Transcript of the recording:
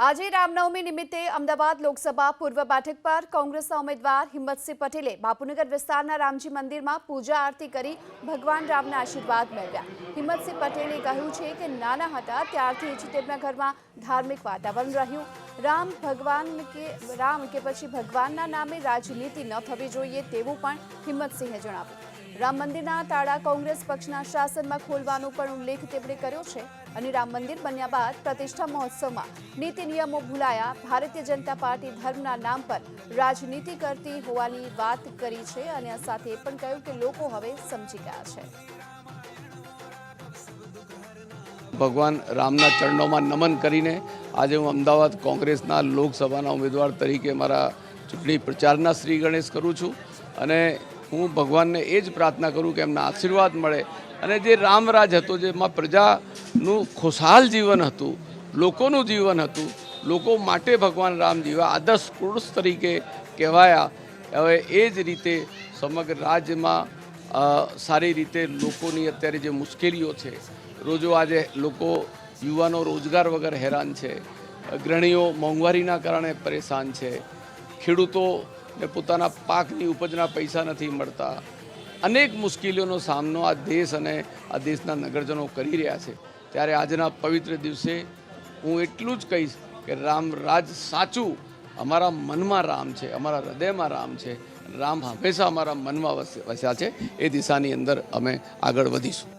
આજે રામનવમી નિમિત્તે અમદાવાદ લોકસભા પૂર્વ બેઠક પર કોંગ્રેસના ઉમેદવાર હિંમતસિંહ પટેલે બાપુનગર વિસ્તારના રામજી મંદિરમાં પૂજા આરતી કરી ભગવાન રામના આશીર્વાદ મેળવ્યા। હિંમતસિંહ પટેલે કહ્યું છે કે નાના હતા ત્યારથી જ તેમના ઘરમાં ધાર્મિક વાતાવરણ રહ્યું। રામ કે પછી ભગવાનના નામે રાજનીતિ ન થવી જોઈએ તેવું પણ હિંમતસિંહે જણાવ્યું। રામ મંદિરના તાળા કોંગ્રેસ પક્ષના શાસનમાં ખોલવાનો પણ ઉલ્લેખ તેમણે કર્યો છે અને રામ મંદિર બન્યા બાદ પ્રતિષ્ઠા મહોત્સવમાં નીતિ નિયમો ભૂલાયા, ભારતીય જનતા પાર્ટી ધર્મના નામ પર રાજનીતિ કરતી હોવાની વાત કરી છે અને આ સાથે પણ કહ્યું કે લોકો હવે સમજી ગયા છે। ભગવાન રામના ચરણોમાં નમન કરીને આજે હું અમદાવાદ કોંગ્રેસના લોકસભાના ઉમેદવાર તરીકે મારા ચૂંટણી પ્રચારના શ્રી ગણેશ કરું છું અને હું ભગવાનને એ જ પ્રાર્થના કરું કે એમના આશીર્વાદ મળે અને જે રામરાજ હતો, જેમાં પ્રજાનું ખુશહાલ જીવન હતું, લોકોનું જીવન હતું, લોકો માટે ભગવાન રામ જેવા આદર્શ પુરુષ તરીકે કહેવાયા, હવે એ જ રીતે સમગ્ર રાજ્યમાં સારી રીતે લોકોની અત્યારે જે મુશ્કેલીઓ છે, રોજો આજે લોકો યુવાનો રોજગાર વગર હેરાન છે, ગૃહિણીઓ મોંઘવારીના કારણે પરેશાન છે, ખેડૂતોને પોતાના પાકની ઉપજના પૈસા નથી મળતા, અનેક મુશ્કેલીઓનો સામનો આ દેશ અને આ દેશના નગરજનો કરી રહ્યા છે। ત્યારે આજના પવિત્ર દિવસે હું એટલું જ કહીશ કે રામ રાજ સાચું અમારા મનમાં રામ છે, અમારા હૃદયમાં રામ છે, રામ હંમેશા અમારા મનમાં વસ્યા છે। એ દિશાની અંદર અમે આગળ વધીશું।